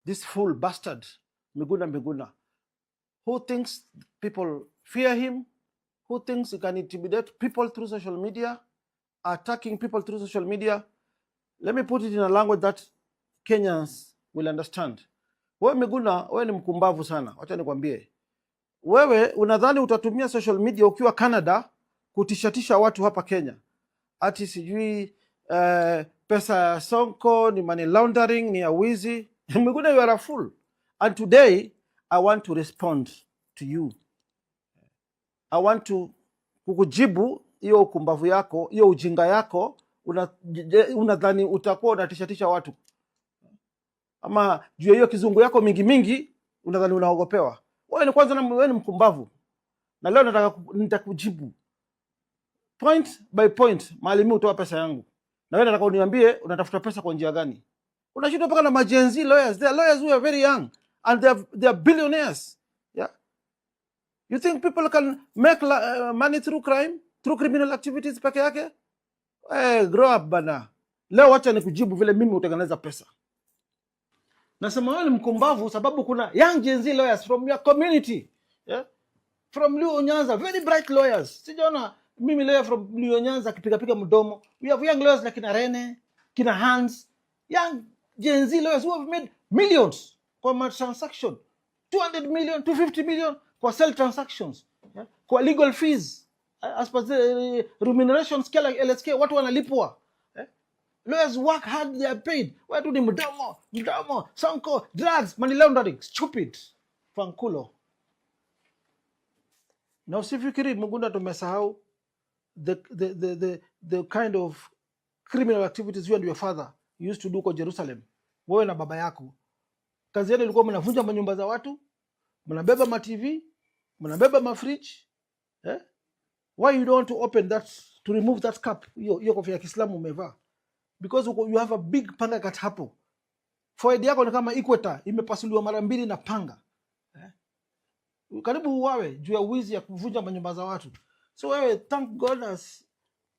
this fool bastard, Miguna Miguna, who thinks people fear him, who thinks he can intimidate people through social media, attacking people through social media. Let me put it in a language that Kenyans will understand. Wewe Miguna, wewe ni mkumbavu sana. Wacha nikwambie. Wewe unadhani utatumia social media ukiwa Canada kutishatisha watu hapa Kenya. Ati sijui pesa ya Sonko ni money laundering, ni ya wizi. Miguna, you are a fool. And today I want to respond to you. I want to kukujibu hiyo ukumbavu yako, hiyo ujinga yako. Unadhani utakuwa unatishatisha watu, ama juu hiyo kizungu yako mingi mingi unadhani unaogopewa. Wewe ni kwanza, wewe ni mkumbavu, na leo nitakujibu point by point. Mwalimu, utoa pesa yangu, na wewe nataka uniambie unatafuta pesa kwa njia gani? Unashindwa mpaka na majenzi lawyers. They are lawyers who are very young and they are billionaires. Yeah, you think people can make money through crime, through criminal activities peke yake? Grow up bana. Leo wacha nikujibu vile mimi utengeneza pesa. Nasema wewe ni mkumbavu sababu kuna young Gen Z lawyers from your community. Yeah? From Luo Nyanza, very bright lawyers. Sijaona mimi lawyer from Luo Nyanza kipiga mdomo. We have young lawyers like kina Rene, kina Hans, young Gen Z lawyers who have made millions kwa transaction. 200 million, 250 million kwa sell transactions. Yeah? Kwa legal fees. As per the remuneration scale like LSK, watu wanalipwa. Lawyers work hard, they are paid. Watu ni mdomo, Sonko, drugs, money laundering, stupid. Fankulo. Na usifikiri Miguna tumesahau the kind of criminal activities you and your father used to do kwa Jerusalem. Wewe na baba yako. Kazi yenu ilikuwa mnavunja manyumba za watu, mnabeba ma TV, mnabeba ma fridge. Why you don't want to open that, to remove that cap? Hiyo kofia ya Kiislamu umevaa. Because you have a big panga kat hapo. Forehead yako ni kama equator, imepasuliwa mara mbili na panga. Karibu uwawe juu ya wizi ya kuvunja manyumba za watu. So wewe, thank God has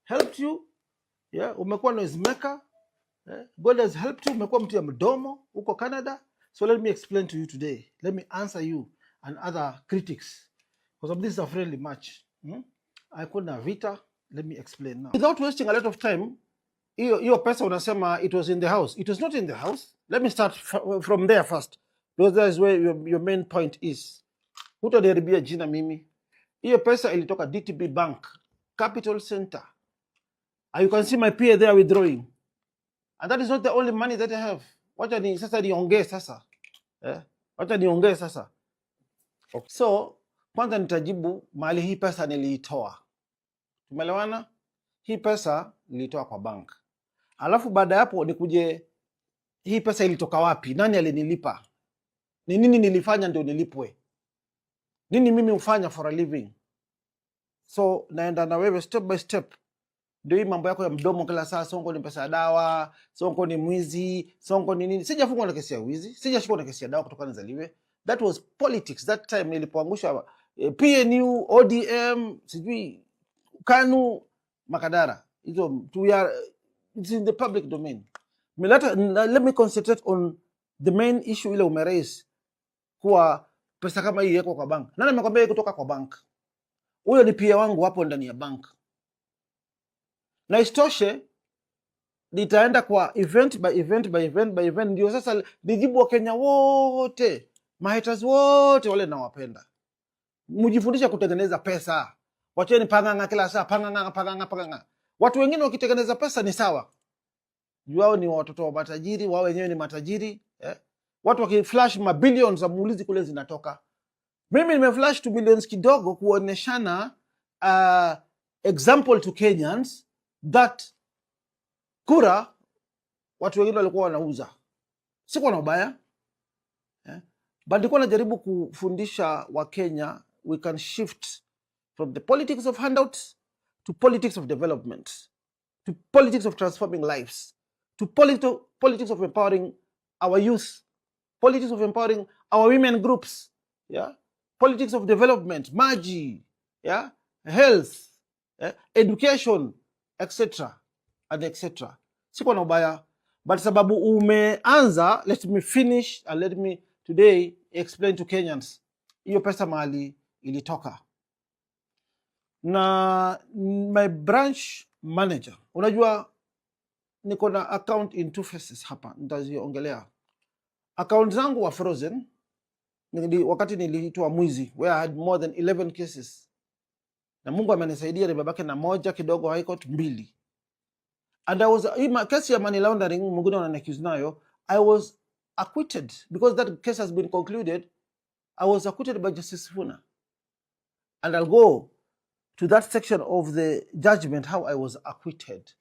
helped you. Yeah, umekuwa noise maker. God has helped you, umekuwa mtu ya mdomo uko Canada. So let me explain to you today. Let me answer you and other critics. Because this is a friendly match. I couldn't vita. Let me explain now. Without wasting a lot of time, hiyo pesa unasema it was in the house. It was not in the house. Let me start from there first. Because that is where your main point is. Hutaniharibia jina mimi. Hiyo pesa ilitoka DTB Bank, Capital Center. And you can see my peer there withdrawing. And that is not the only money that I have. Wacha niongee sasa. Wacha niongee sasa. Okay. So, kwanza nitajibu mahali hii pesa niliitoa. Tumeelewana? Hii pesa nilitoa kwa bank. Alafu baada hapo nikuje hii pesa ilitoka wapi? Nani alinilipa? Ni nini nilifanya ndio nilipwe? Nini mimi hufanya for a living? So naenda na wewe step by step. Ndio hii mambo yako ya mdomo kila saa, Sonko ni pesa ya dawa, Sonko ni mwizi, Sonko ni nini? Sijafungwa na kesi ya wizi, sijashikwa na kesi ya dawa kutoka nizaliwe. That was politics. That time nilipoangusha PNU, ODM, sijui KANU, Makadara. It's in the public domain. Let me concentrate on the main issue ile umeraise kwa pesa kama hii yako kwa bank. Nani amekwambia kutoka kwa bank? Huyo ni pia wangu hapo ndani ya bank. Na istoshe nitaenda kwa event by event ndio sasa nijibu wa Kenya wote, mahaters wote wale nawapenda. Mjifundisha kutengeneza pesa. Wacheni panganga kila saa, panganga. Watu wengine wakitengeneza pesa ni sawa. Wao ni watoto wa matajiri, wao wenyewe ni matajiri. Watu wakiflash mabilions za muulizi kule zinatoka. Mimi nimeflash 2 billions kidogo kuoneshana example to Kenyans that kura watu wengine walikuwa wanauza. Sikuwa na ubaya. But nilikuwa najaribu kufundisha wa Kenya we can shift from the politics of handouts to politics of development, to politics of transforming lives, to politics of empowering our youth, politics of empowering our women groups, yeah, politics of development, maji, yeah, health, education, etc. and etc. Siko na ubaya, But sababu umeanza, let me finish and let me today explain to Kenyans hiyo pesa mahali ilitoka. Na my branch manager, unajua niko na account in 2 phases hapa, nitaziongelea. Account zangu wa frozen wakati niliitwa mwizi, where I had more than 11 cases. Na Mungu amenisaidia nimebaki na moja kidogo, high court 2. And I was in my case ya money laundering, Miguna wananiaccuse nayo, I was acquitted because that case has been concluded. I was acquitted by Justice Funa. And I'll go to that section of the judgment how I was acquitted.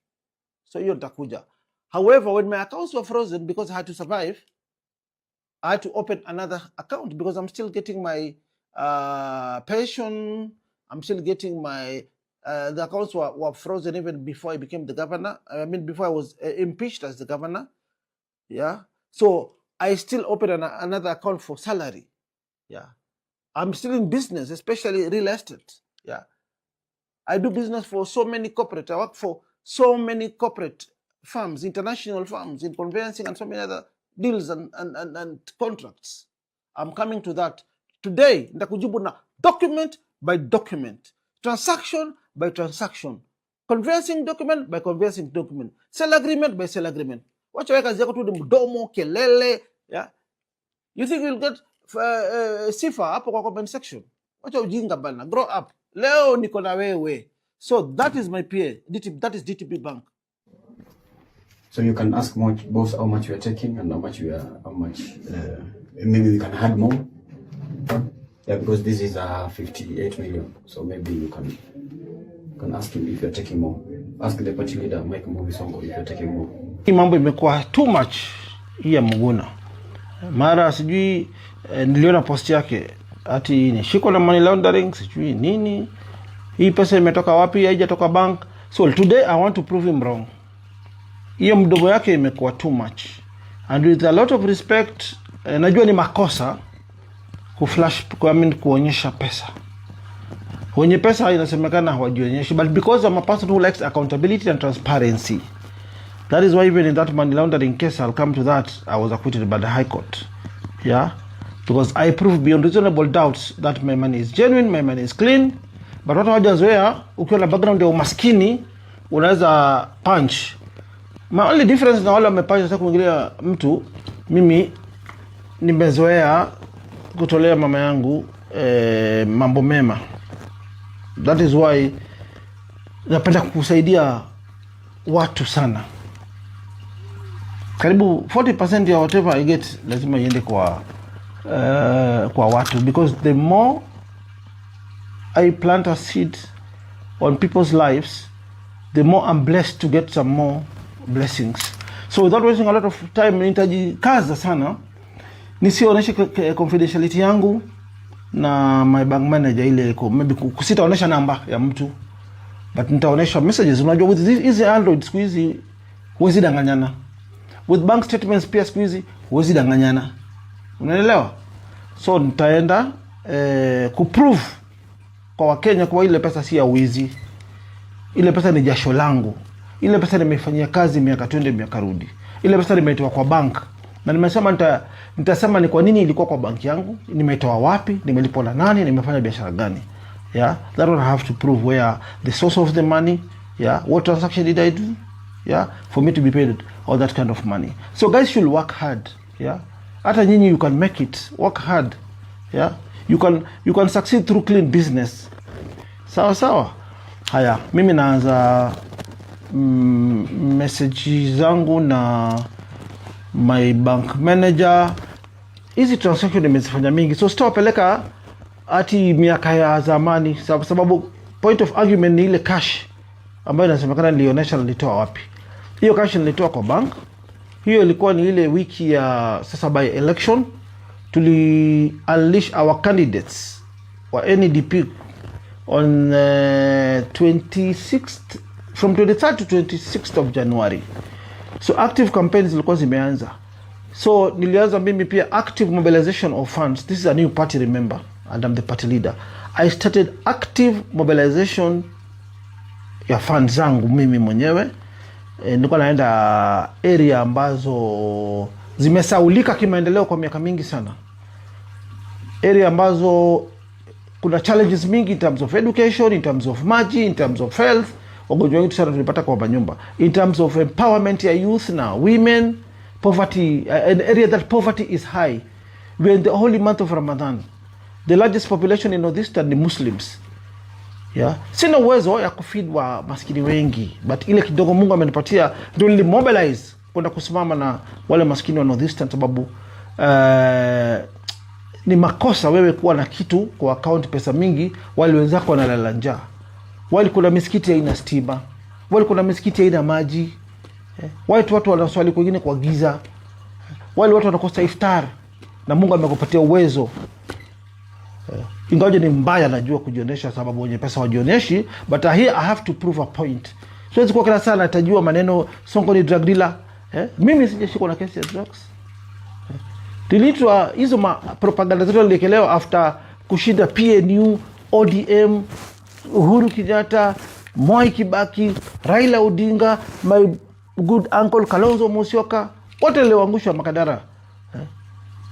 So hiyo nitakuja. However, when my accounts were frozen because I had to survive, I had to open another account because I'm still getting my pension. I'm still getting my the accounts were frozen even before I became the governor. I mean, before I was impeached as the governor. Yeah. So I still opened another account for salary. Yeah. I'm still in business, especially real estate. Yeah. I do business for so many corporate. I work for so many corporate firms, international firms in conveyancing and so many other deals and contracts. I'm coming to that. Today, nitakujibu na document by document, transaction by transaction, conveyancing document by conveyancing document, sale agreement by sale agreement. Wacha weka kazi yako tu ni mdomo, kelele. Yeah? You think you'll get sifa hapo kwa comment section? Wacha ujinga bana. Grow up. Leo niko na wewe. So that is my PA. That is DTB Bank. So you can ask both how much you are taking and how much maybe we can add more. Yeah, because this is 58 million. So maybe you can ask him if you're taking more. Ask the party leader, Mike Sonko, if you're taking more. Hii mambo imekuwa too much hii ya Miguna. Mara sijui niliona post yake ati ni shiko na money laundering, sijui nini. Hii pesa imetoka wapi? Haijatoka bank. So today I want to prove him wrong. Hiyo mdogo yake imekuwa too much. And with a lot of respect, najua ni makosa kuflash kuonyesha pesa. Wenye pesa inasemekana hawajionyesha, but because I'm a person who likes accountability and transparency, that is why even in that money laundering case, I'll come to that, I was acquitted by the High Court. Yeah? Because I proved beyond reasonable doubts that my money is genuine, my money is clean. But watu hawajazoea, ukiwa na background ya umaskini, unaweza punch. My only difference na wale wamepunch sasa kuingilia mtu, mimi nimezoea kutolea mama yangu mambo mema. That is why napenda kusaidia watu sana. Karibu 40% ya whatever I get lazima iende kwa watu, because the more I plant a seed on people's lives, the more I'm blessed to get some more blessings. So without wasting a lot of time, nitajikaza sana nisioneshe confidentiality yangu na my bank manager ile maybe kusitaonesha namba ya mtu, but nitaonesha messages. Unajua with hizi Android siku hizi huwezi danganyana. With bank statements pia siku hizi huwezi danganyana. Unaelewa? So nitaenda kuprove kwa Wakenya kwa ile pesa si ya wizi. Ile pesa ni jasho langu. Ile pesa nimefanyia kazi miaka 20 miaka rudi. Ile pesa nimetoa kwa bank. Na nimesema nitasema ni kwa nini ilikuwa kwa banki yangu, nimetoa wapi, nimelipwa na nani, nimefanya biashara gani. Yeah, that one I have to prove where the source of the money, yeah, what transaction did I do, yeah, for me to be paid all that kind of money. So guys should work hard, yeah. Hata nyinyi you can make it, work hard, yeah. You can succeed through clean business. Sawa. Haya, mimi naanza message zangu na my bank manager. Hizi transaction nimezifanya mingi, so sitawapeleka ati miaka ya zamani, sababu point of argument ni ile cash ambayo inasemekana nilionesha nilitoa wapi. Hiyo cash nilitoa kwa bank. Hiyo ilikuwa ni ile wiki ya sasa by election, tuli unleash our candidates wa NDP on 26th, from 23rd to 26th of January. So active campaigns zilikuwa zimeanza. So nilianza mimi pia active mobilization of funds. This is a new party, remember, and I'm the party leader. I started active mobilization ya funds zangu mimi mwenyewe nilikuwa naenda area ambazo zimesaulika kimaendeleo kwa miaka mingi sana, area ambazo kuna challenges mingi in terms of education, in terms of maji, in terms of health. Wagonjwa wengi sana tulipata kwa manyumba. In terms of empowerment ya youth na women, poverty, an area that poverty is high. We're in the holy month of Ramadan. The largest population in Northeastern ni Muslims. Yeah. Sina uwezo ya kufeed wa maskini wengi, but ile kidogo Mungu amenipatia ndio nilimobilize kwenda kusimama na wale maskini wa Northeastern, sababu ni makosa wewe kuwa na kitu kwa account pesa mingi wale wenzako wanalala njaa. Wale kuna misikiti haina stima, wale kuna misikiti haina maji, watu wanaswali kwingine kwa giza, wale watu wanakosa iftar, na Mungu amekupatia uwezo. Ingawa ni mbaya najua kujionesha, sababu wenye pesa wajioneshi, but here I have to prove a point. Siwezi kwa kila saa natajua maneno Sonko ni drug dealer. Mimi sijashikwa na kesi ya drugs. Dilitwa hizo propaganda zote zilekelewa after kushinda PNU, ODM, Uhuru Kenyatta, Mwai Kibaki, Raila Odinga, my good uncle Kalonzo Musyoka, wote lewangusha Makadara.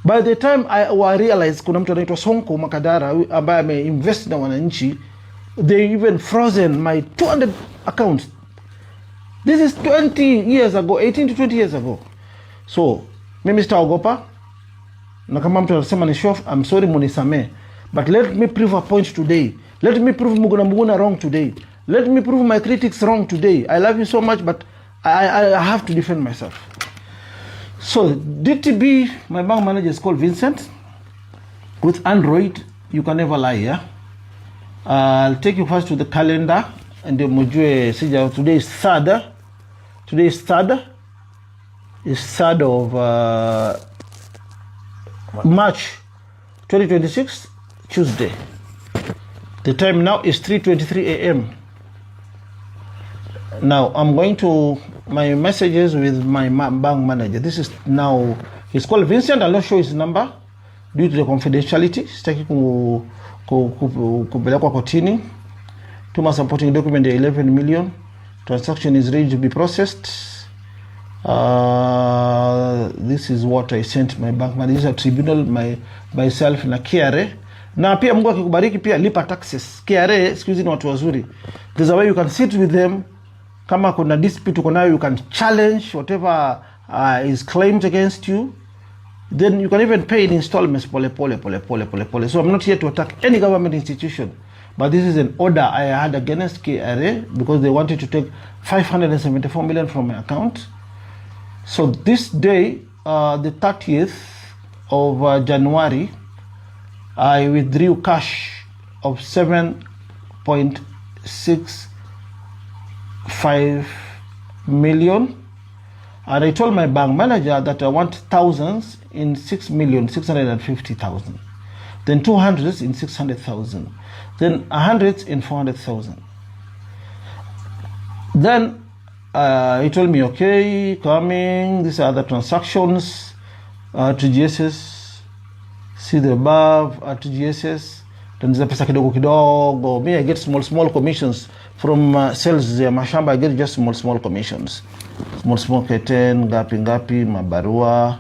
By the time I realized kuna mtu anaitwa Sonko Makadara ambaye ameinvest na wananchi, they even frozen my 200 accounts. This is 20 years ago, 18 to 20 years ago. So mimi sitaogopa, na kama mtu anasema ni show, I'm sorry, munisame, but let me prove a point today. Let me prove Miguna Miguna wrong today. Let me prove my critics wrong today. I love you so much, but I have to defend myself. So DTB, my bank manager is called Vincent. With Android, you can never lie, yeah? I'll take you first to the calendar. And the mujue sija, today is 3rd. Today is 3rd. It's 3rd of March 2026, Tuesday. The time now is 3:23 a.m. Now I'm going to my messages with my bank manager. This is now, he's called Vincent. I'll not show his number due to the confidentiality. Sitaki kupelekwa kotini. Tuma supporting document 11 million. Transaction is ready to be processed. This is what I sent my bank manager. This is a tribunal, myself na KRA. Na pia Mungu akikubariki pia lipa taxes. KRA, excuse ni watu wazuri. There's a way you can sit with them. Kama kuna dispute uko nayo, you can challenge whatever is claimed against you. Then you can even pay in installments, pole. So I'm not here to attack any government institution, but this is an order I had against KRA because they wanted to take 574 million from my account. So this day, the 30th of January, I withdrew cash of 7.65 million, and I told my bank manager that I want thousands in 6,650,000, then 200s in 600,000, then 100s in 400,000. Then he told me, okay, coming, these are the transactions, TGSs, see the above, TGSs, then there's a pesa kidogo. Me, I get small commissions from sales ya mashamba. I get just small commissions. Small keten, ngapi, mabarua,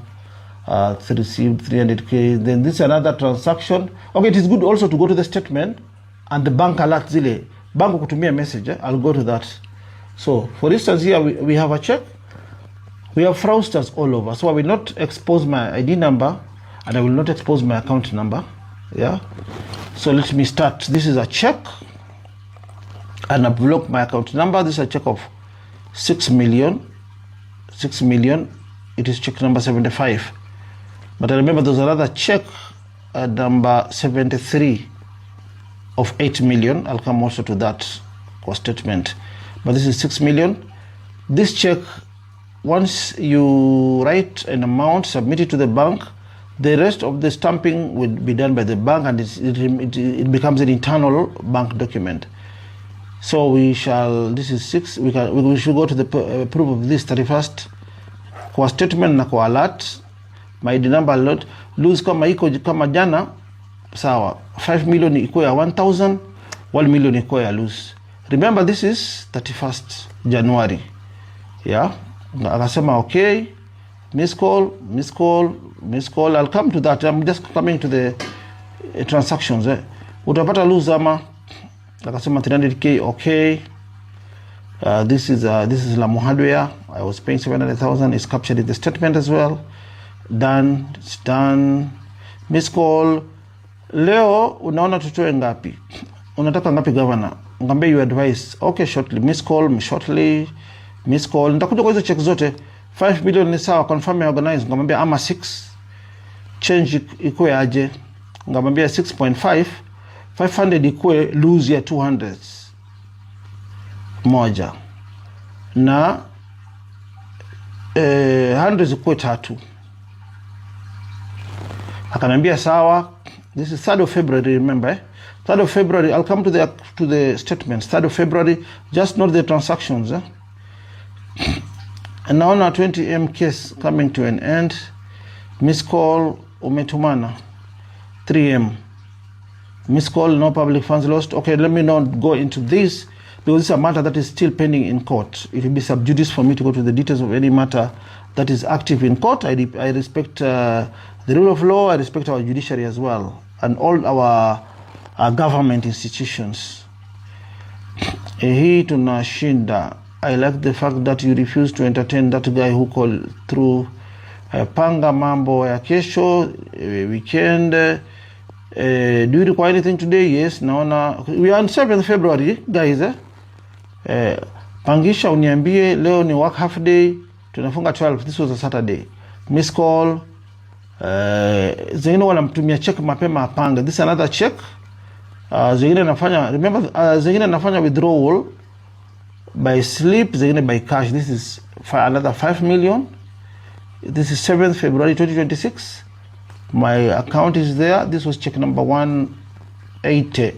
received 300k. Then this is another transaction. Okay, it is good also to go to the statement and the bank alert zile. Bank kutumia message, I'll go to that. So, for instance, here we have a check. We have fraudsters all over. So I will not expose my ID number and I will not expose my account number. Yeah. So let me start. This is a check. And I block my account number. This is a check of 6 million. 6 million. It is check number 75. But I remember there's another check number 73 of 8 million. I'll come also to that statement. But this is 6 million. This check, once you write an amount, submit it to the bank, the rest of the stamping will be done by the bank, and it becomes an internal bank document. So we shall, this is 6, we should go to the proof of this 31st. Kwa statement na kwa alert, my ID number alert, lose kama iko kama jana, sawa, 5 million iko ya 1,000, 1 million iko ya lose. Remember, this is 31st January. Yeah, akasema okay, miss call. I'll come to that. I'm just coming to the transactions. Utapata lose ama, akasema 300k. Okay, this is Lamu Hardware. I was paying 700,000. It's captured in the statement as well. Done. It's done. Miss call. Leo unaona tutoe ngapi? Unataka ngapi governor? Ngambia you advise. Okay, shortly. Miss call, shortly. Miss call. Nitakuja kwa hizo check zote. 5 million ni sawa, confirm ya organize. Ngamwambia ama 6. Change ikuwe aje. Ngamwambia 6.5. 500 ikuwe lose ya 200. Moja. Na 100 ikuwe 3. Akanambia sawa. This is 3rd of February, remember? 3rd of February, I'll come to the statements. 3rd of February, just note the transactions. And now our 20M case coming to an end. Miss call, umetumana. 3M. Miss call, no public funds lost. Okay, let me not go into this because it's a matter that is still pending in court. It will be sub judice for me to go to the details of any matter that is active in court. I respect the rule of law. I respect our judiciary as well and all our government institutions. Hii tunashinda. I like the fact that you refuse to entertain that guy who called through panga mambo ya kesho weekend. Do you require anything today? Yes, naona we are on 7th February guys. Pangisha uniambie leo ni work half day, tunafunga 12. This was a Saturday. Miss call. Zingine wanamtumia check mapema apanga. This is another check. Zingine nafanya, remember, zingine nafanya withdrawal by slip, zingine by cash. This is another 5 million. This is 7th February 2026. My account is there. This was check number 180.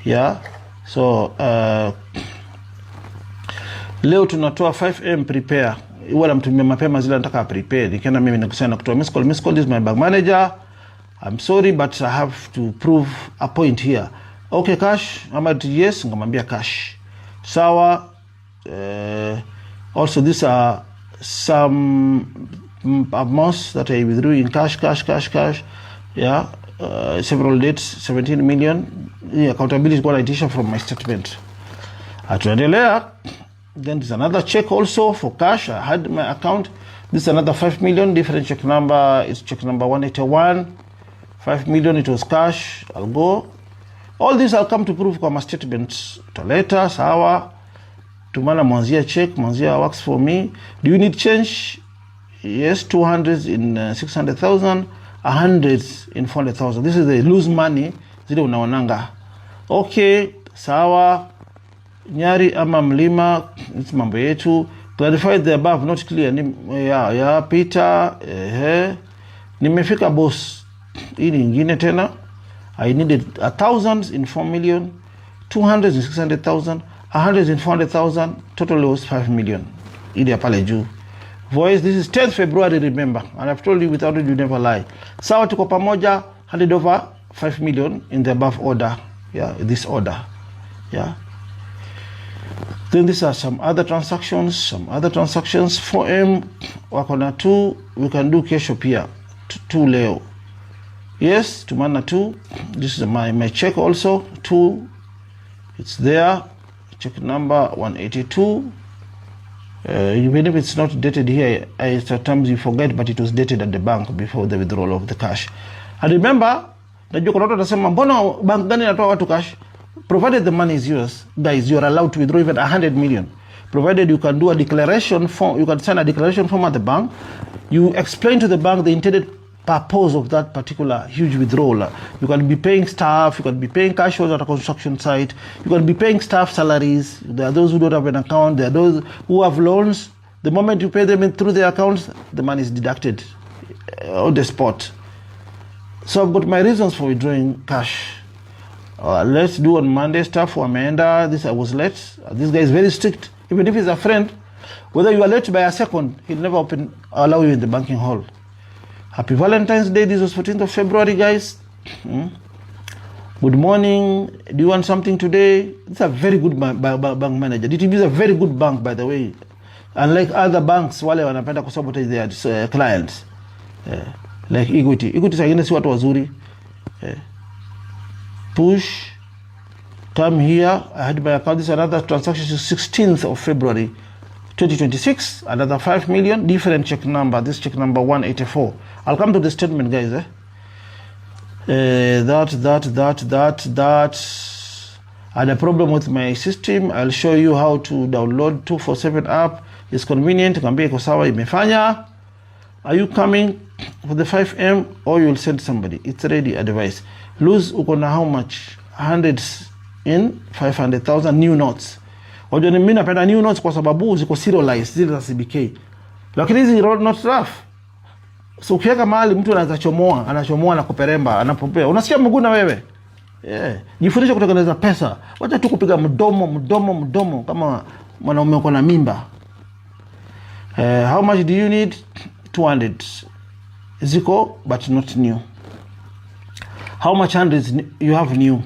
Yeah. So leo tunatoa 5M prepare. Iwa namtumia mapema zile nataka prepare. Nikienda mimi nikusana kutoa miss call. Miss call is my bank manager. I'm sorry but I have to prove a point here. Okay, cash. Yes, ngamwambia cash. Sawa. Also these are some amounts that I withdrew in cash. Yeah. Several dates, 17 million. The accountability is what I teach from my statement. Atuendelea. Then there's another check also for cash. I had my account. This is another 5 million. Different check number. It's check number 181. 5 million. It was cash. I'll go. All this I'll come to prove kwa my statements. Taleta, sawa. Tumana Mwanzia check. Mwanzia works for me. Do you need change? Yes, 200 in 600,000. 100 in 400,000. This is the lose money. Zile unaonanga. Okay, sawa. Nyari ama mlima, it's mambo yetu. Clarify the above, not clear. Ya Peter, nimefika boss. Hii nyingine tena. I needed 1,000 in 4 million, 200 in 600,000, 100 in 400,000, total was 5 million. Ili ya pale juu. Voice, this is 10th February, remember. And I've told you without it, you never lie. Sawa tuko pamoja, handed over 5 million in the above order. Yeah, this order. Yeah. Then these are some other transactions. 4M, wakona 2, we can do kesho pia. 2 leo. Yes, tumana 2. This is my check also. 2. It's there. Check number 182. Even if it's not dated here, sometimes you forget, but it was dated at the bank before the withdrawal of the cash. And remember, najua kuna watu watasema mbona bank gani inatoa watu cash? Provided the money is yours, guys, you are allowed to withdraw even 100 million. Provided you can do a declaration form, you can sign a declaration form at the bank. You explain to the bank the intended purpose of that particular huge withdrawal. You can be paying staff, you can be paying cash flows at a construction site, you can be paying staff salaries. There are those who don't have an account, there are those who have loans. The moment you pay them in through their accounts, the money is deducted on the spot. So I've got my reasons for withdrawing cash. Let's do on Monday stuff for Amanda. This I was late. This guy is very strict. Even if he's a friend, whether you are late by a second, he'll never allow you in the banking hall. Happy Valentine's Day. This was 14th of February, guys. Good morning. Do you want something today? It's a very good bank manager. DTB is a very good bank, by the way. Unlike other banks, wale wanapenda kusabotage their clients. Like Equity sagine si watu wazuri. Push. Come here. I had my account. This another transaction, 16th of February 2026. Another 5 million. Different check number. This check number 184. I'll come to the statement, guys. That. I had a problem with my system. I'll show you how to download 247 app. It's convenient. Kambia iko sawa, imefanya. Are you coming for the 5M or you'll send somebody? It's ready, advice. Lose uko na how much? Hundreds in 500,000 new notes. Wajua ni mimi napenda new notes kwa sababu ziko serialized, zile za CBK. Lakini hizi not rough. So ukiweka mahali mtu anachomoa na kuperemba, anapopea. Unasikia Miguna wewe? Jifundishe kutengeneza pesa. Wacha tu kupiga mdomo kama mwanaume uko na mimba. How much do you need? 200. Ziko but not new. How much hundreds you have new?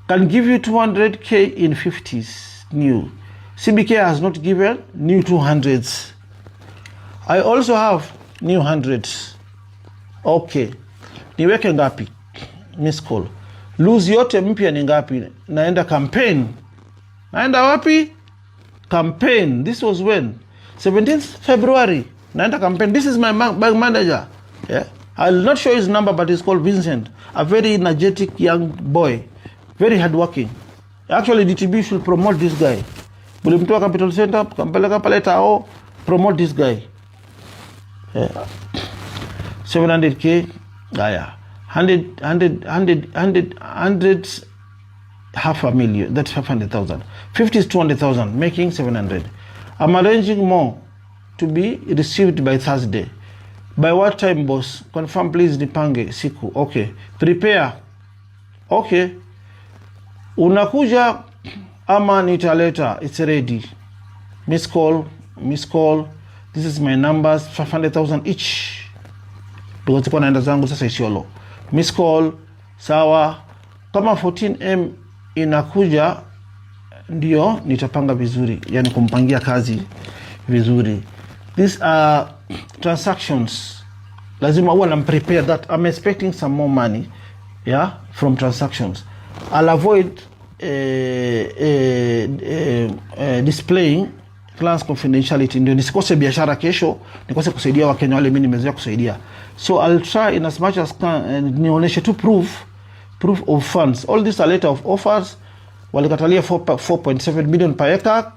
Can give you 200k in 50s new. CBK has not given new 200s. I also have new 100s. Okay. Niweke ngapi? Miss call. Lose yote mpya ni ngapi? Naenda campaign. Naenda wapi? Campaign. This was when? 17th February. Naenda campaign. This is my bank manager. Yeah. I'll not show his number, but he's called Vincent. A very energetic young boy. Very hardworking. Actually, DTB should promote this guy. Bulimtoa Capital Center, kampeleka pale Tao, promote this guy. Yeah. 700k. Yeah. 100, half a million. That's 500,000. 50 is 200,000, making 700. I'm arranging more to be received by Thursday. By what time, boss? Confirm, please. Nipange siku. Okay. Prepare. Okay. Unakuja ama nitaleta. It's ready. Miss call. This is my numbers. 500,000 each. Because tuko naenda zangu sasa Isiolo. Miss call. Sawa. Kama 14M inakuja, ndio nitapanga vizuri. Yani kumpangia kazi vizuri. These are transactions. Lazima uwe na prepare that I'm expecting some more money, yeah, from transactions. I'll avoid displaying clients confidentiality. Ndio nisikose biashara kesho, nikose kusaidia Wakenya wale mimi nimezoea kusaidia. So I'll try in as much as can nionyeshe tu proof of funds. All these are letter of offers. Walikatalia 4.7 million per acre.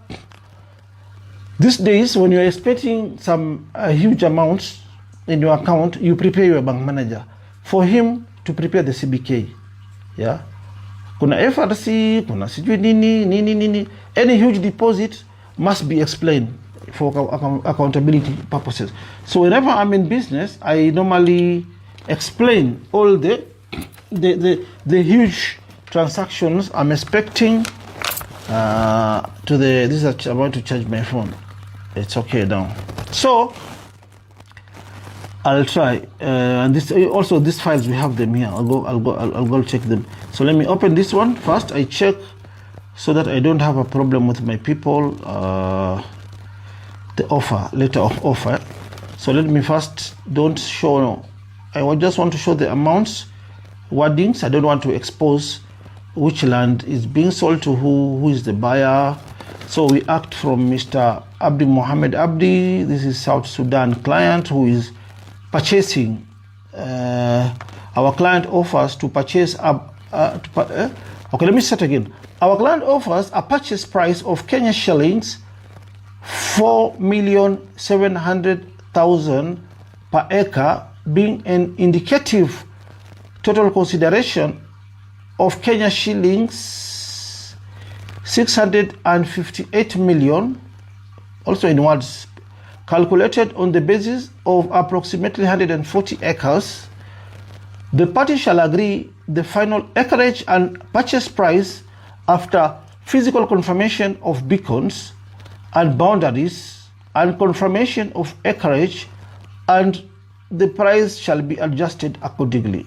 These days, when you're expecting some huge amounts in your account, you prepare your bank manager for him to prepare the CBK. Yeah, kuna FRC, kuna sijui nini. Any huge deposit must be explained for accountability purposes. So whenever I'm in business, I normally explain all the huge transactions I'm expecting to the. This is I'm going to charge my phone. It's okay now. So I'll try. And this also these files we have them here. I'll go check them. So let me open this one first. I check so that I don't have a problem with my people. The letter of offer. So let me first don't show. I just want to show the amounts, wordings. I don't want to expose which land is being sold to who is the buyer. So we act from Mr. Abdi Mohammed Abdi. This is South Sudan client who is purchasing. Our client offers to purchase. Okay, let me start again. Our client offers a purchase price of Kenya shillings 4,700,000 per acre, being an indicative total consideration of Kenya shillings 658 million, also in words, calculated on the basis of approximately 140 acres. The party shall agree the final acreage and purchase price after physical confirmation of beacons and boundaries and confirmation of acreage, and the price shall be adjusted accordingly.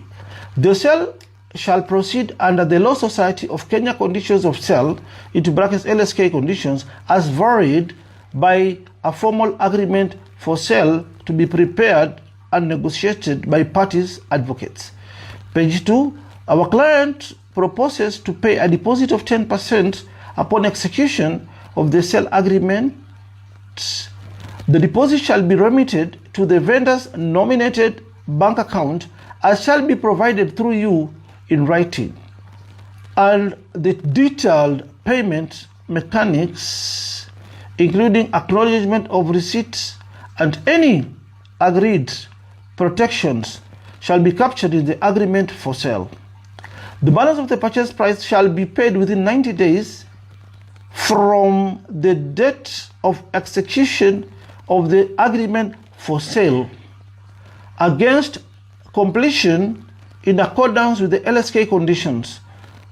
The sale shall proceed under the Law Society of Kenya conditions of sale, into brackets LSK conditions, as varied by a formal agreement for sale to be prepared and negotiated by parties' advocates. Page 2, our client proposes to pay a deposit of 10% upon execution of the sale agreement. The deposit shall be remitted to the vendor's nominated bank account as shall be provided through you in writing. And the detailed payment mechanics, including acknowledgement of receipts and any agreed protections, shall be captured in the agreement for sale. The balance of the purchase price shall be paid within 90 days from the date of execution of the agreement for sale, against completion in accordance with the LSK conditions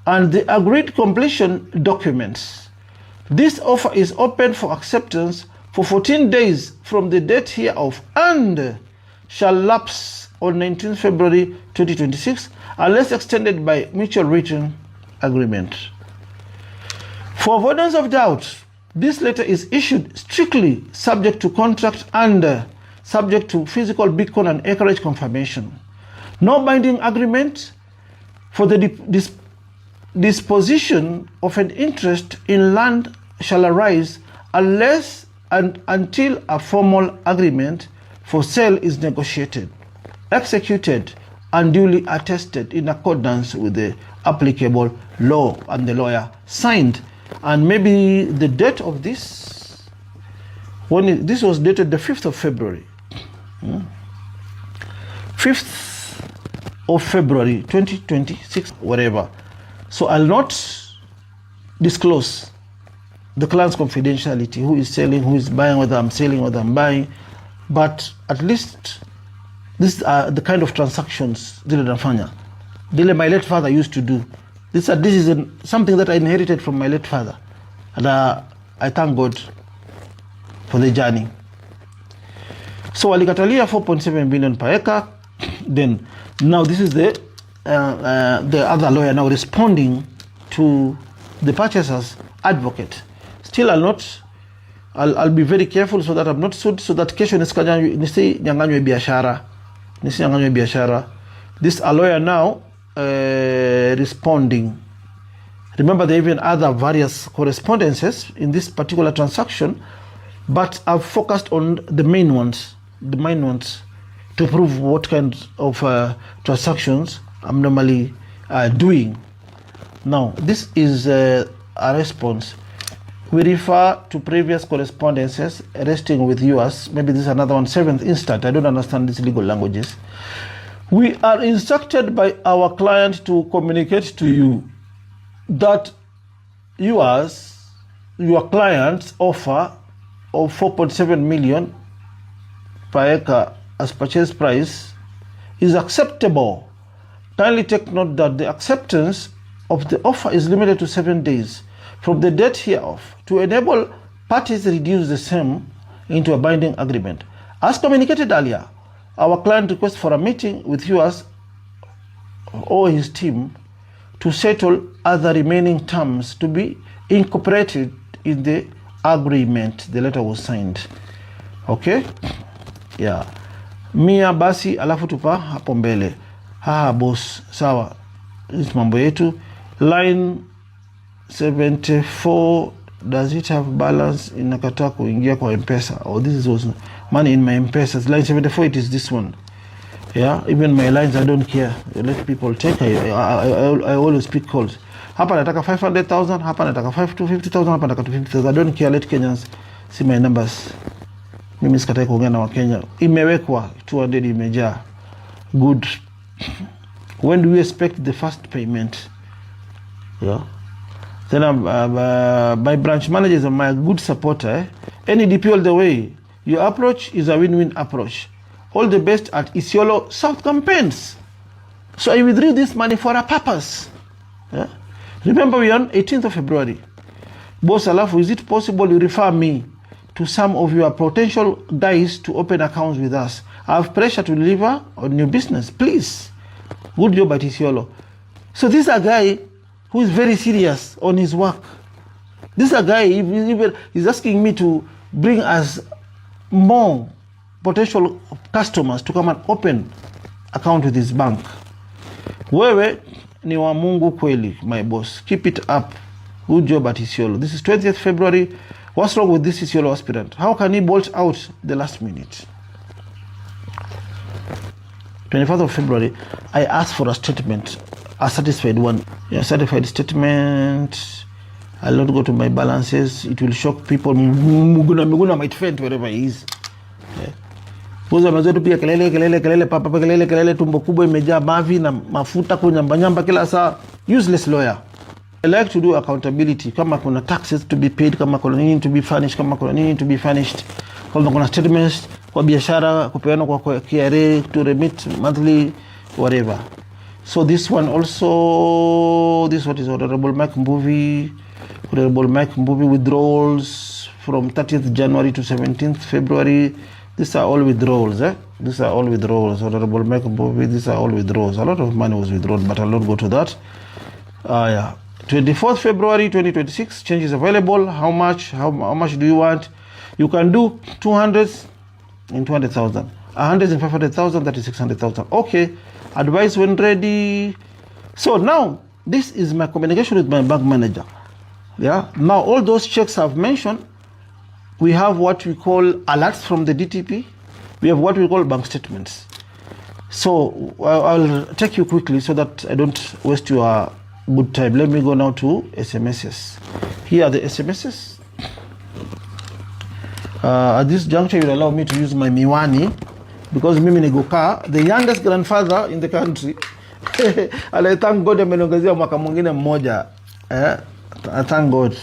and the agreed completion documents. This offer is open for acceptance for 14 days from the date hereof and shall lapse on 19 February 2026 unless extended by mutual written agreement. For avoidance of doubt, this letter is issued strictly subject to contract and subject to physical beacon and acreage confirmation. No binding agreement for the disposition of an interest in land shall arise unless and until a formal agreement for sale is negotiated, executed, and duly attested in accordance with the applicable law and the lawyer signed. And maybe the date of this, this was dated the 5th of February. 5th of February 2026, whatever. So I'll not disclose the client's confidentiality, who is selling, who is buying, whether I'm selling, whether I'm buying, but at least these are the kind of transactions Dile my late father used to do. This is something that I inherited from my late father, and I thank God for the journey. So walikatalia 4.7 billion per acre. Then now this is the other lawyer now responding to the purchaser's advocate. Still I'll be very careful so that I'm not sued, so that kesho nisinyanganywe biashara. This a lawyer now responding. Remember, there are even other various correspondences in this particular transaction, but I've focused on the main ones to prove what kind of transactions I'm normally doing. Now, this is a response. We refer to previous correspondences resting with yours. Maybe this is another one, 7th instant. I don't understand these legal languages. We are instructed by our client to communicate to you that your client's offer of 4.7 million per acre as purchase price is acceptable. Kindly take note that the acceptance of the offer is limited to 7 days from the date hereof to enable parties to reduce the same into a binding agreement. As communicated earlier, our client requests for a meeting with yours or his team to settle other remaining terms to be incorporated in the agreement. The letter was signed. Okay? Yeah. Mia basi alafu tupa hapo mbele. Boss. Sawa. This mambo yetu. Line 74, does it have balance? Inakataa kuingia kwa M-Pesa. Oh, this is also money in my M-Pesa. Line 74, it is this one. Yeah, even my lines, I don't care. You let people take. I always pick calls. Hapa nataka 500,000, hapa nataka 250,000, hapa nataka 250,000. I don't care. Let Kenyans see my numbers. Mimi sikatai kuongea na Wakenya. Imewekwa 200 imejaa. Good. When do we expect the first payment? Yeah. Then my branch managers are my good supporter. Any DP all the way. Your approach is a win-win approach. All the best at Isiolo South campaigns. So I withdrew this money for a purpose. Yeah? Remember, we are on 18th of February. Boss Alafu, is it possible you refer me to some of your potential guys to open accounts with us? I have pressure to deliver on your business. Please. Good job at Isiolo. So this is a guy who is very serious on his work. This is a guy, he's asking me to bring as more potential customers to come and open account with this bank. Wewe ni wa Mungu kweli, my boss. Keep it up. Good job at Isiolo. This is 20th February. What's wrong with this Isiolo aspirant? How can he bolt out the last minute? 24th of February, I asked for a statement, a satisfied one. A certified statement. I'll not go to my balances. It will shock people. Miguna Miguna might faint wherever he is. Uza mazoetu pia kelele papa kelele tumbo kubwa imejaa mavi na mafuta kunyamba kila saa. Useless lawyer. I like to do accountability. Kama kuna taxes to be paid, kama kuna nini to be furnished, kama kuna statements kwa biashara kupeana kwa KRA to remit monthly whatever. So this one also, this what is Honorable Mike Mbuvi withdrawals from 30th January to 17th February. These are all withdrawals, These are all withdrawals. Honorable Mike Mbuvi, these are all withdrawals. A lot of money was withdrawn, but I'll not go to that. 24th February 2026, change is available. How much do you want? You can do 200s in 200,000. 100s in 500,000, that is 600,000. Okay, advice when ready. So now, this is my communication with my bank manager. Yeah. Now, all those checks I've mentioned, we have what we call alerts from the DTP. We have what we call bank statements. So I'll take you quickly so that I don't waste your good time. Let me go now to SMSs. Here are the SMSs. At this juncture, you'll allow me to use my miwani because mimi niguka, the youngest grandfather in the country. And I thank God ameniongezea mwaka mwingine mmoja. I thank God.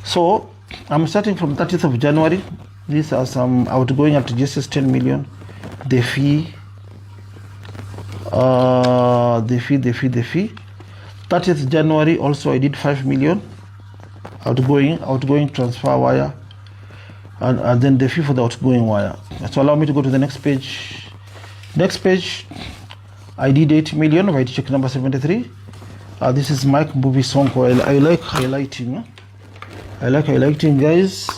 So I'm starting from 30th of January. These are some outgoing at just 10 million. The fee. 30th January also I did 5 million. Outgoing transfer wire. And then the fee for the outgoing wire. So allow me to go to the next page. Next page, I did 8 million. Right, check number 73. This is Mike Sonko. I like highlighting. I like highlighting, guys.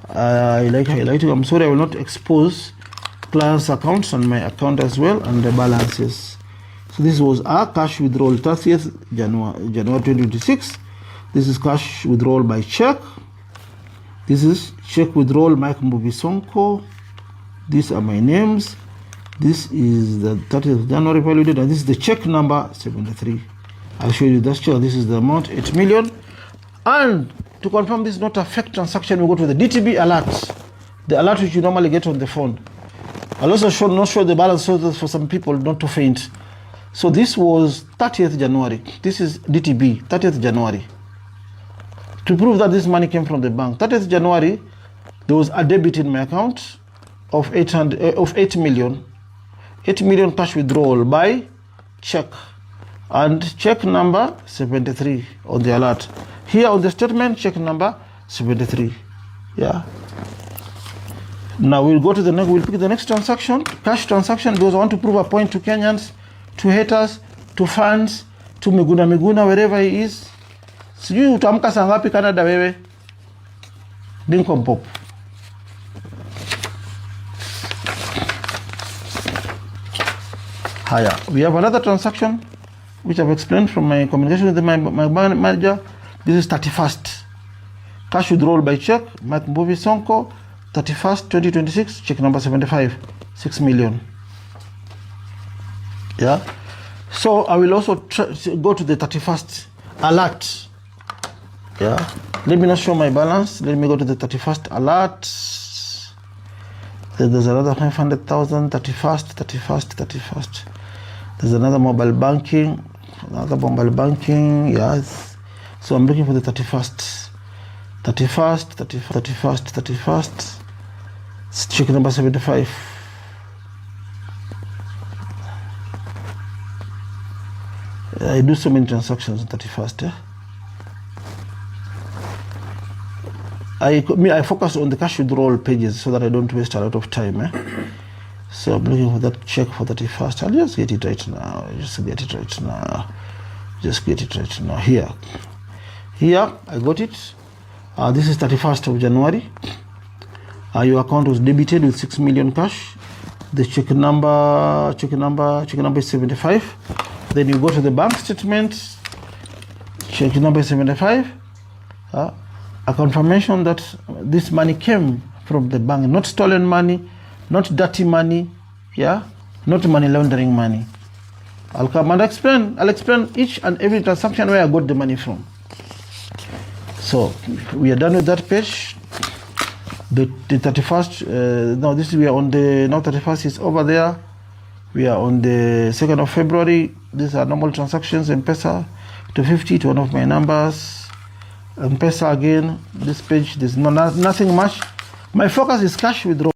I like highlighting. I'm sorry, I will not expose clients' accounts on my account as well and the balances. So this was our cash withdrawal 30th January 2026. This is cash withdrawal by check. This is check withdrawal Mike Sonko. These are my names. This is the 30th of January valued, and this is the check number 73. I'll show you that check. This is the amount 8 million. And to confirm this not a fake transaction, we go to the DTB alert, the alert which you normally get on the phone. I'll also not show the balance so that for some people not to faint. So this was 30th January. This is DTB, 30th January. To prove that this money came from the bank, 30th January, there was a debit in my account of 8 million. 8 million cash withdrawal by check. And check number 73 on the alert. Here on the statement, check number 73. Yeah. Now we'll go to the next, we'll pick the next transaction, cash transaction, because I want to prove a point to Kenyans, to haters, to fans, to Miguna Miguna, wherever he is. Sijui utamka saa ngapi Canada wewe? Dinkom pop. Haya, we have another transaction which I've explained from my communication with my manager. This is 31st. Cash withdrawal by check, Mike Sonko, 31st, 2026, check number 75, 6 million. Yeah. So I will also go to the 31st alert. Yeah. Let me not show my balance. Let me go to the 31st alert. There's another 500,000, 31st. There's another mobile banking. Yes. So I'm looking for the 31st. 31st. Check number 75. I do so many transactions on 31st. I focus on the cash withdrawal pages so that I don't waste a lot of time. So I'm looking for that check for 31st. I'll just get it right now. Here, I got it. This is 31st of January. Your account was debited with 6 million cash. The check number is 75. Then you go to the bank statement. Check number is 75. A confirmation that this money came from the bank, not stolen money, not dirty money, yeah, not money laundering money. I'll come and explain. I'll explain each and every transaction where I got the money from. So we are done with that page. The 31st. Now this we are on the now 31st is over there. We are on the 2nd of February. These are normal transactions. M-Pesa to 50 to one of my numbers. M-Pesa again. This page there's nothing much. My focus is cash withdrawal.